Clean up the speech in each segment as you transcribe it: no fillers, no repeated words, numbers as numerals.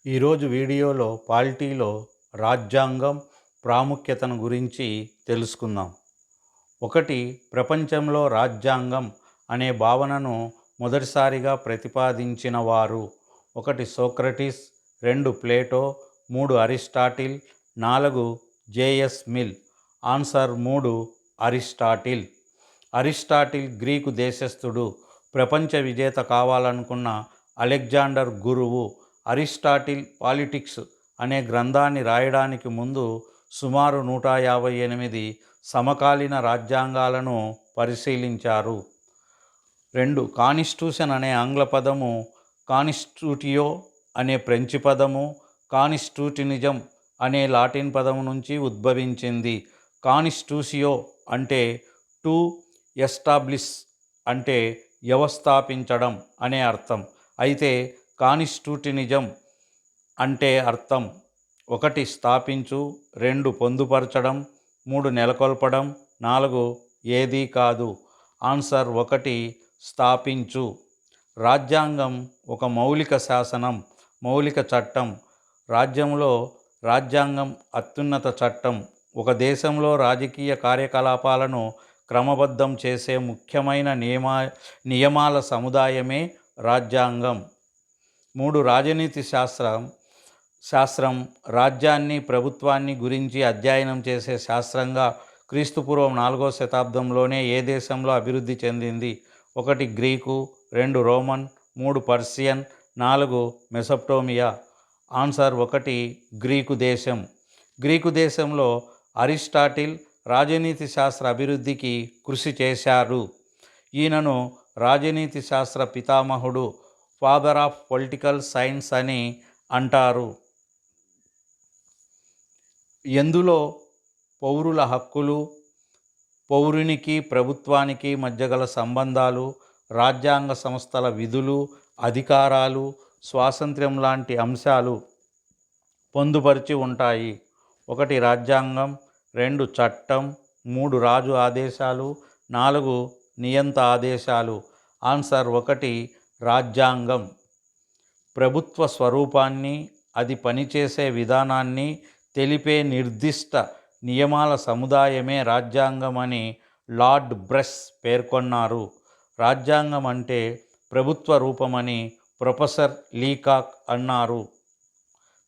ఈరోజు వీడియోలో పాలిటీలో రాజ్యాంగం ప్రాముఖ్యతను గురించి తెలుసుకుందాం. ఒకటి, ప్రపంచంలో రాజ్యాంగం అనే భావనను మొదటిసారిగా ప్రతిపాదించిన వారు. ఒకటి Socrates, 2 Plato, 3 Aristotle, 4 J S Mill. Answer 3 Aristotle. Aristotle Greek దేశస్థుడు. ప్రపంచ విజేత కావాలనుకున్న అలెగ్జాండర్ గురువు. అరిస్టాటిల్ పాలిటిక్స్ అనే గ్రంథాన్ని రాయడానికి ముందు సుమారు 158 సమకాలీన రాజ్యాంగాలను పరిశీలించారు. 2 కాన్స్టిట్యూషన్ అనే ఆంగ్ల పదము కాన్స్టిట్యూటియో అనే ఫ్రెంచి పదము, కాన్స్టిట్యూషనిజం అనే లాటిన్ పదము నుంచి ఉద్భవించింది. కాన్స్టిట్యూషియో అంటే టు ఎస్టాబ్లిష్ అంటే వ్యవస్థాపించడం అనే అర్థం. అయితే కాన్స్టిట్యూషనిజం అంటే అర్థం 1 స్థాపించు, 2 పొందుపరచడం, 3 నెలకొల్పడం, 4 ఏదీ కాదు. ఆన్సర్ 1 స్థాపించు. రాజ్యాంగం ఒక మౌలిక శాసనం, మౌలిక చట్టం. రాజ్యంలో రాజ్యాంగం అత్యున్నత చట్టం. ఒక దేశంలో రాజకీయ కార్యకలాపాలను క్రమబద్ధం చేసే ముఖ్యమైన నియమాల సముదాయమే రాజ్యాంగం. 3 రాజనీతి శాస్త్రం రాజ్యాన్ని, ప్రభుత్వాన్ని గురించి అధ్యయనం చేసే శాస్త్రంగా క్రీస్తుపూర్వం 4వ శతాబ్దంలోనే ఏ దేశంలో అభివృద్ధి చెందింది? 1 Greek, 2 Roman, 3 Persian, 4 Mesopotamia. Answer 1 Greek దేశం. గ్రీకు దేశంలో అరిస్టాటిల్ రాజనీతి శాస్త్ర అభివృద్ధికి కృషి చేశారు. ఈయనను రాజనీతి శాస్త్ర పితామహుడు, ఫాదర్ ఆఫ్ పొలిటికల్ సైన్స్ అని అంటారు. ఎందులో పౌరుల హక్కులు, పౌరునికి ప్రభుత్వానికి మధ్య గల సంబంధాలు, రాజ్యాంగ సంస్థల విధులు, అధికారాలు, స్వాతంత్ర్యం లాంటి అంశాలు పొందుపరిచి ఉంటాయి. 1 రాజ్యాంగం, 2 చట్టం, 3 రాజు ఆదేశాలు, 4 నియంత ఆదేశాలు. ఆన్సర్ 1 రాజ్యాంగం. ప్రభుత్వ స్వరూపాన్ని, అది పనిచేసే విధానాన్ని తెలిపే నిర్దిష్ట నియమాల సముదాయమే రాజ్యాంగం అని లార్డ్ బ్రష్ పేర్కొన్నారు. రాజ్యాంగం అంటే ప్రభుత్వ రూపమని ప్రొఫెసర్ లీకాక్ అన్నారు.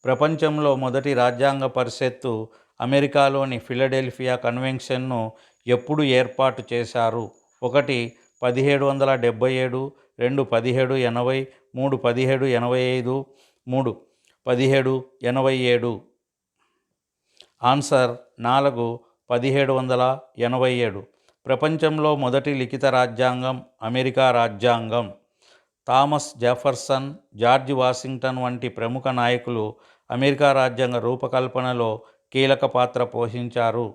ప్రపంచంలో మొదటి రాజ్యాంగ పరిషత్తు అమెరికాలోని ఫిలడెల్ఫియా కన్వెన్షన్ను ఎప్పుడు ఏర్పాటు చేశారు? 1 1777, 2 1780, 3 1785, 3 1787. ఆన్సర్ 4 1787. ప్రపంచంలో మొదటి లిఖిత రాజ్యాంగం అమెరికా రాజ్యాంగం. థామస్ జెఫర్సన్, జార్జ్ వాషింగ్టన్ వంటి ప్రముఖ నాయకులు అమెరికా రాజ్యాంగ రూపకల్పనలో కీలక పాత్ర పోషించారు.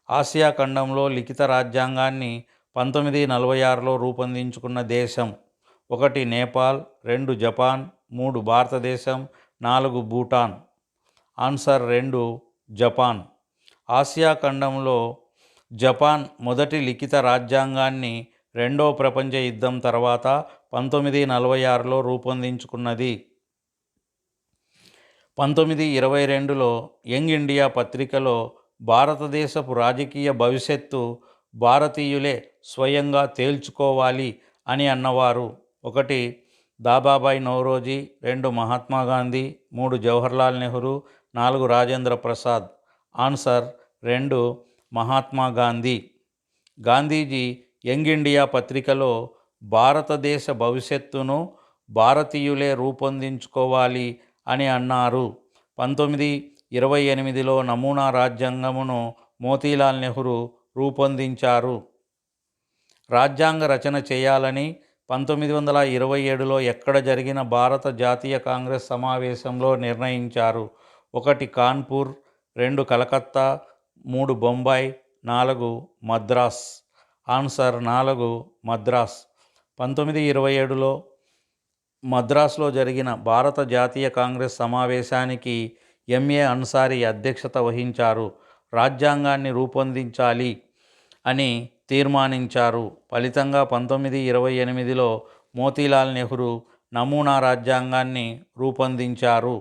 ఆసియా ఖండంలో లిఖిత రాజ్యాంగాన్ని 1946లో రూపొందించుకున్న దేశం. 1 నేపాల్, 2 జపాన్, 3 భారతదేశం, 4 భూటాన్. Answer 2 Japan. ఆసియా ఖండంలో జపాన్ మొదటి లిఖిత రాజ్యాంగాన్ని రెండవ ప్రపంచ యుద్ధం తర్వాత 1946లో రూపొందించుకున్నది. 1922లో యంగ్ ఇండియా పత్రికలో భారతదేశపు రాజకీయ భవిష్యత్తు భారతీయులే స్వయంగా తేల్చుకోవాలి అని అన్నవారు. 1 Dadabhai Naoroji, 2 Mahatma Gandhi, 3 Jawaharlal Nehru, 4 Rajendra Prasad. Answer 2 Mahatma Gandhi. Gandhiji young India పత్రికలో భారతదేశ భవిష్యత్తును భారతీయులే రూపొందించుకోవాలి అని అన్నారు. 1928లో నమూనా రాజ్యాంగమును మోతీలాల్ నెహ్రూ రూపొందించారు. రాజ్యాంగ రచన చేయాలని 1927లో ఎక్కడ జరిగిన భారత జాతీయ కాంగ్రెస్ సమావేశంలో నిర్ణయించారు. 1 కాన్పూర్, 2 కలకత్తా, 3 బొంబాయి, 4 మద్రాస్. ఆన్సర్ 4 మద్రాస్. 1927లో మద్రాసులో జరిగిన భారత జాతీయ కాంగ్రెస్ సమావేశానికి ఎంఏ అన్సారీ అధ్యక్షత వహించారు. రాజ్యాంగాన్ని రూపొందించాలి అని తీర్మానించారు. ఫలితంగా 1928లో మోతీలాల్ నెహ్రూ నమూనా రాజ్యాంగాన్ని రూపొందించారు.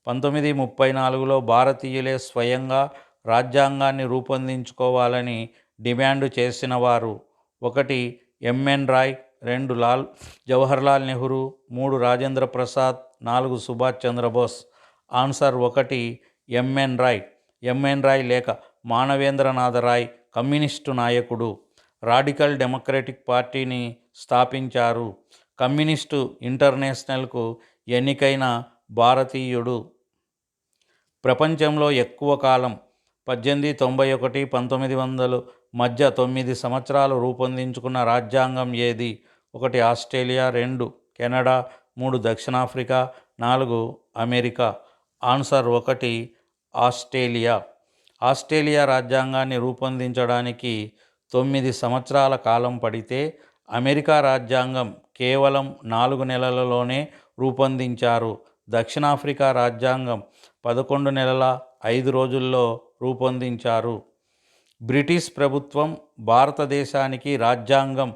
1934లో భారతీయులే స్వయంగా రాజ్యాంగాన్ని రూపొందించుకోవాలని డిమాండు చేసినవారు: 1 ఎంఎన్ రాయ్, 2 జవహర్లాల్ నెహ్రూ, 3 రాజేంద్ర ప్రసాద్, 4 సుభాష్ చంద్రబోస్. ఆన్సర్ 1 ఎంఎన్ రాయ్. ఎంఎన్ రాయ్ లేక మానవేంద్రనాథ రాయ్ కమ్యూనిస్టు నాయకుడు. రాడికల్ డెమోక్రటిక్ పార్టీని స్థాపించారు. కమ్యూనిస్టు ఇంటర్నేషనల్కు ఎన్నికైన భారతీయుడు. ప్రపంచంలో ఎక్కువ కాలం 1891-1900 మధ్య 9 సంవత్సరాలు రూపొందించుకున్న రాజ్యాంగం ఏది? 1 ఆస్ట్రేలియా, 2 కెనడా, 3 దక్షిణాఫ్రికా, 4 అమెరికా. Answer 1 Australia. ఆస్ట్రేలియా రాజ్యాంగాన్ని రూపొందించడానికి 9 సంవత్సరాల కాలం పడితే అమెరికా రాజ్యాంగం కేవలం 4 నెలలలోనే రూపొందించారు. దక్షిణాఫ్రికా రాజ్యాంగం 11 నెలల 5 రోజుల్లో రూపొందించారు. బ్రిటిష్ ప్రభుత్వం భారతదేశానికి రాజ్యాంగం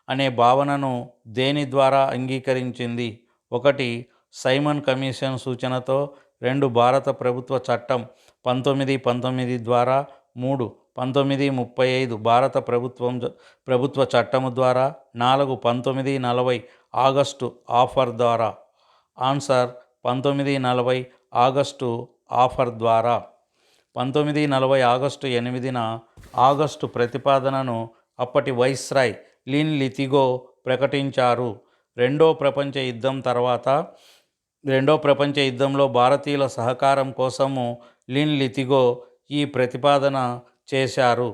అనే భావనను దేని ద్వారా అంగీకరించింది? 1 సైమన్ కమిషన్ సూచనతో, 2 భారత ప్రభుత్వ చట్టం 1919 ద్వారా, 3 1935 భారత ప్రభుత్వ చట్టము ద్వారా, 4 1940 ఆగస్టు ఆఫర్ ద్వారా. ఆన్సర్ 1940 ఆగస్టు ఆఫర్ ద్వారా. 1940 ఆగస్టు 8న ఆగస్టు ప్రతిపాదనను అప్పటి వైస్రాయ్ లిన్ లితిగో ప్రకటించారు. రెండో ప్రపంచ యుద్ధంలో భారతీయుల సహకారం కోసము లిన్ లితిగో ఈ ప్రతిపాదన చేశారు.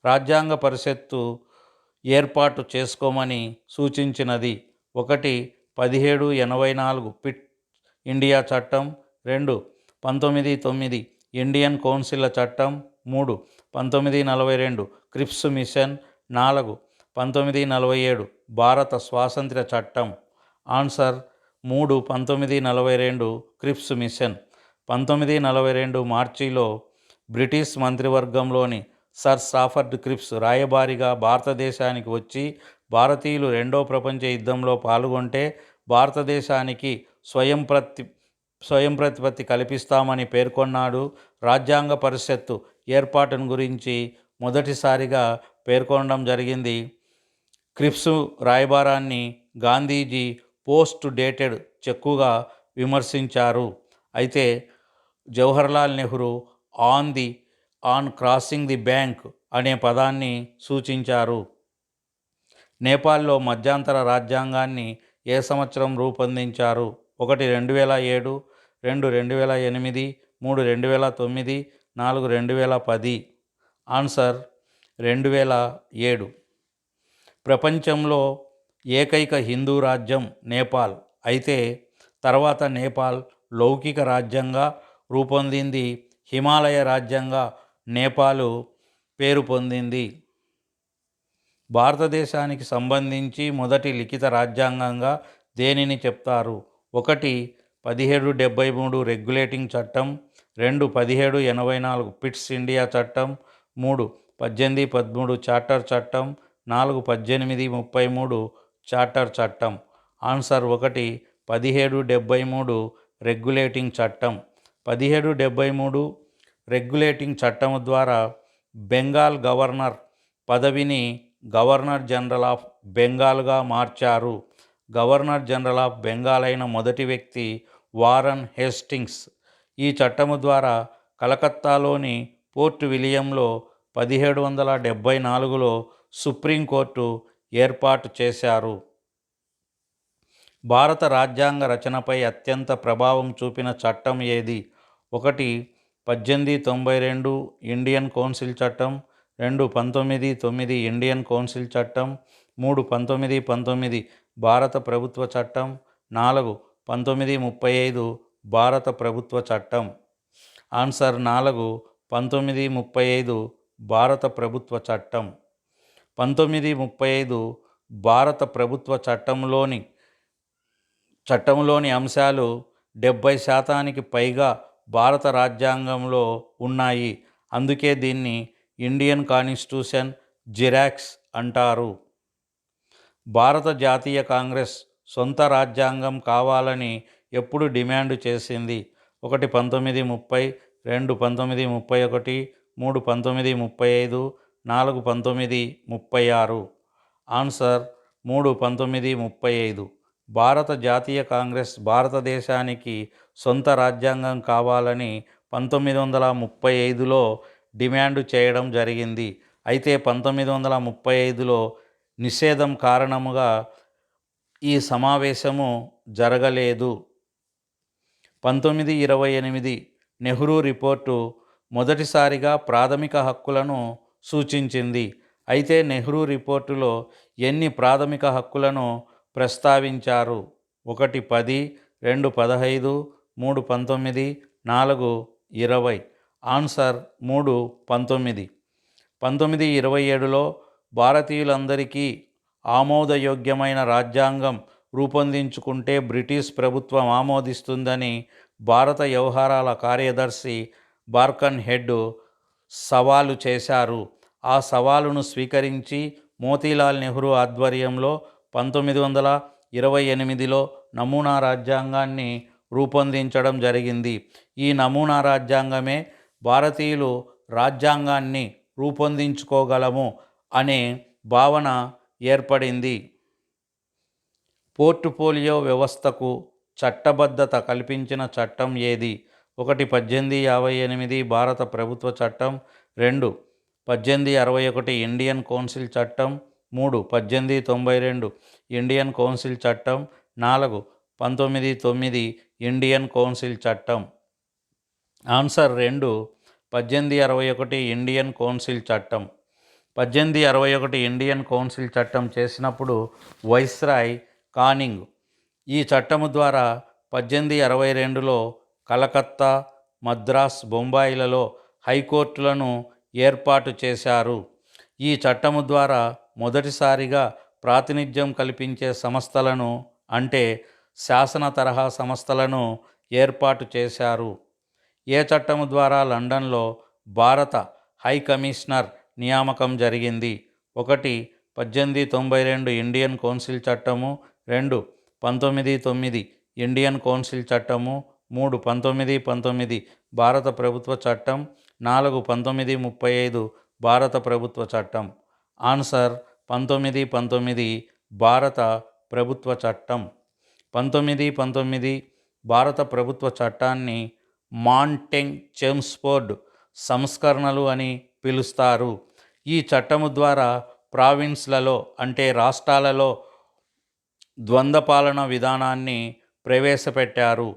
రాజ్యాంగ పరిషత్తు ఏర్పాటు చేసుకోమని సూచించినది: 1 1784 పిట్ ఇండియా చట్టం, 2 1909 ఇండియన్ కౌన్సిల్ల చట్టం, 3 1942 క్రిప్స్ మిషన్, 4 1947 భారత స్వాతంత్ర్య చట్టం. Answer 3 1942 క్రిప్స్ machine. 1942 మార్చిలో బ్రిటిష్ మంత్రివర్గంలోని సర్ స్టాఫర్డ్ క్రిప్స్ రాయబారిగా భారతదేశానికి వచ్చి భారతీయులు రెండో ప్రపంచ యుద్ధంలో పాల్గొంటే భారతదేశానికి స్వయం ప్రతిపత్తి కల్పిస్తామని పేర్కొన్నాడు. రాజ్యాంగ పరిషత్తు ఏర్పాటును గురించి మొదటిసారిగా పేర్కొనడం జరిగింది. క్రిప్స్ రాయబారాన్ని గాంధీజీ పోస్ట్ డేటెడ్ చెక్కుగా విమర్శించారు. అయితే Jawaharlal Nehru on crossing the bank అనే పదాన్ని సూచించారు. నేపాల్లో మధ్యంతర రాజ్యాంగాన్ని ఏ సంవత్సరం రూపొందించారు? 1 2007, 2 2008, 3 2009, 4 2010. ఆన్సర్ 2007. ప్రపంచంలో ఏకైక హిందూ రాజ్యం నేపాల్. అయితే తర్వాత నేపాల్ లౌకిక రాజ్యంగా రూపొందింది. హిమాలయ రాజ్యంగా నేపాలు పేరు పొందింది. భారతదేశానికి సంబంధించి మొదటి లిఖిత రాజ్యాంగంగా దేనిని చెప్తారు? 1 1773 రెగ్యులేటింగ్ చట్టం, 2 1784 పిట్స్ ఇండియా చట్టం, 3 1813 చార్టర్ చట్టం, 4 1833 చార్టర్ చట్టం. ఆన్సర్ 1 1773 రెగ్యులేటింగ్ చట్టం. 1773 రెగ్యులేటింగ్ చట్టం ద్వారా బెంగాల్ గవర్నర్ పదవిని గవర్నర్ జనరల్ ఆఫ్ బెంగాల్గా మార్చారు. గవర్నర్ జనరల్ ఆఫ్ బెంగాల్ అయిన మొదటి వ్యక్తి వారన్ హేస్టింగ్స్. ఈ చట్టము ద్వారా కలకత్తాలోని పోర్ట్ విలియంలో 1774లో సుప్రీంకోర్టు ఏర్పాటు చేశారు. భారత రాజ్యాంగ రచనపై అత్యంత ప్రభావం చూపిన చట్టం ఏది? 1 1892 ఇండియన్ కౌన్సిల్ చట్టం, 2 1909 ఇండియన్ కౌన్సిల్ చట్టం, 3 1919 భారత ప్రభుత్వ చట్టం, 4 1935 భారత ప్రభుత్వ చట్టం. ఆన్సర్ 4 1935 భారత ప్రభుత్వ చట్టం. 1935 భారత ప్రభుత్వ చట్టంలోని అంశాలు 70% పైగా భారత రాజ్యాంగంలో ఉన్నాయి. అందుకే దీన్ని ఇండియన్ కాన్స్టిట్యూషన్ జిరాక్స్ అంటారు. భారత జాతీయ కాంగ్రెస్ సొంత రాజ్యాంగం కావాలని ఎప్పుడు డిమాండ్ చేసింది? 1 1930, 2 1931, 3 1935, 4 1936. ఆన్సర్ 3 1935. భారత జాతీయ కాంగ్రెస్ భారతదేశానికి సొంత రాజ్యాంగం కావాలని 1935లో డిమాండ్ చేయడం జరిగింది. అయితే 1935లో నిషేధం కారణముగా ఈ సమావేశము జరగలేదు. 1928 నెహ్రూ రిపోర్టు మొదటిసారిగా ప్రాథమిక హక్కులను సూచించింది. అయితే నెహ్రూ రిపోర్టులో ఎన్ని ప్రాథమిక హక్కులను ప్రస్తావించారు? 1 10, 2 15, 3 19, 4 20. ఆన్సర్ 3 19. 1927లో భారతీయులందరికీ ఆమోదయోగ్యమైన రాజ్యాంగం రూపొందించుకుంటే బ్రిటిష్ ప్రభుత్వం ఆమోదిస్తుందని భారత వ్యవహారాల కార్యదర్శి బార్కన్ హెడ్ సవాలు చేశారు. ఆ సవాలును స్వీకరించి మోతీలాల్ నెహ్రూ ఆధ్వర్యంలో 1928లో నమూనా రాజ్యాంగాన్ని రూపొందించడం జరిగింది. ఈ నమూనా రాజ్యాంగమే భారతీయులు రాజ్యాంగాన్ని రూపొందించుకోగలము అనే భావన ఏర్పడింది. పోర్ట్ఫోలియో వ్యవస్థకు చట్టబద్ధత కల్పించిన చట్టం ఏది? 1 1858 భారత ప్రభుత్వ చట్టం, 2 1861 ఇండియన్ కౌన్సిల్ చట్టం, 3 1892 ఇండియన్ కౌన్సిల్ చట్టం, 4 1909 ఇండియన్ కౌన్సిల్ చట్టం. ఆన్సర్ 2 1861 ఇండియన్ కౌన్సిల్ చట్టం. 1861 ఇండియన్ కౌన్సిల్ చట్టం చేసినప్పుడు వైస్రాయ్ కానింగ్ ఈ చట్టము ద్వారా 1862లో కలకత్తా, మద్రాస్, బొంబాయిలలో హైకోర్టులను ఏర్పాటు చేశారు. ఈ చట్టము ద్వారా మొదటిసారిగా ప్రాతినిధ్యం కల్పించే సంస్థలను అంటే శాసన తరహా సంస్థలను ఏర్పాటు చేశారు. ఏ చట్టము ద్వారా లండన్లో భారత హై కమిషనర్ నియామకం జరిగింది? 1 1892 ఇండియన్ కౌన్సిల్ చట్టము, 2 1909 ఇండియన్ కౌన్సిల్ చట్టము, 3 1919 భారత ప్రభుత్వ చట్టం, 4 1935 భారత ప్రభుత్వ చట్టం. ఆన్సర్ 1919 భారత ప్రభుత్వ చట్టం. 1919 భారత ప్రభుత్వ చట్టాన్ని మాంటెగ్ చెమ్స్ఫోర్డ్ సంస్కరణలు అని పిలుస్తారు. ఈ చట్టము ద్వారా ప్రావిన్స్లలో అంటే రాష్ట్రాలలో ద్వంద్వపాలన విధానాన్ని ప్రవేశపెట్టారు.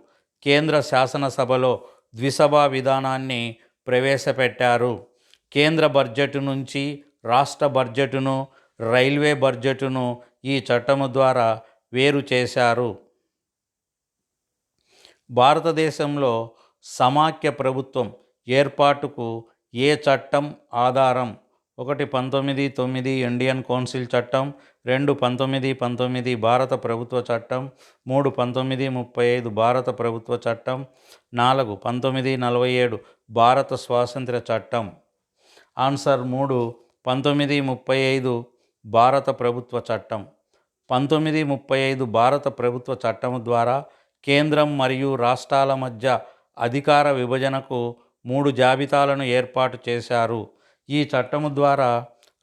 కేంద్ర శాసనసభలో ద్విసభా విధానాన్ని ప్రవేశపెట్టారు. కేంద్ర బడ్జెట్ నుంచి రాష్ట్ర బడ్జెటును, రైల్వే బడ్జెటును ఈ చట్టము ద్వారా వేరు చేశారు. భారతదేశంలో సమాఖ్య ప్రభుత్వం ఏర్పాటుకు ఏ చట్టం ఆధారం? 1 1909 ఇండియన్ కౌన్సిల్ చట్టం, 2 1919 భారత ప్రభుత్వ చట్టం, 3 1935 భారత ప్రభుత్వ చట్టం, 4 1947 భారత స్వాతంత్ర్య చట్టం. ఆన్సర్ 3 1935 భారత ప్రభుత్వ చట్టం. 1935 భారత ప్రభుత్వ చట్టము ద్వారా కేంద్రం మరియు రాష్ట్రాల మధ్య అధికార విభజనకు 3 జాబితాలను ఏర్పాటు చేశారు. ఈ చట్టము ద్వారా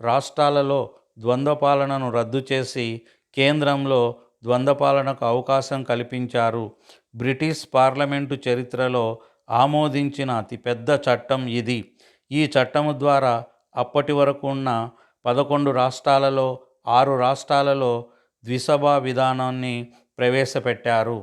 రాష్ట్రాలలో ద్వంద్వపాలనను రద్దు చేసి కేంద్రంలో ద్వంద్వపాలనకు అవకాశం కల్పించారు. బ్రిటిష్ పార్లమెంటు చరిత్రలో ఆమోదించిన అతిపెద్ద చట్టం ఇది. ఈ చట్టము ద్వారా అప్పటి వరకు ఉన్న 11 రాష్ట్రాలలో 6 రాష్ట్రాలలో ద్విసభా విధానాన్ని ప్రవేశపెట్టారు.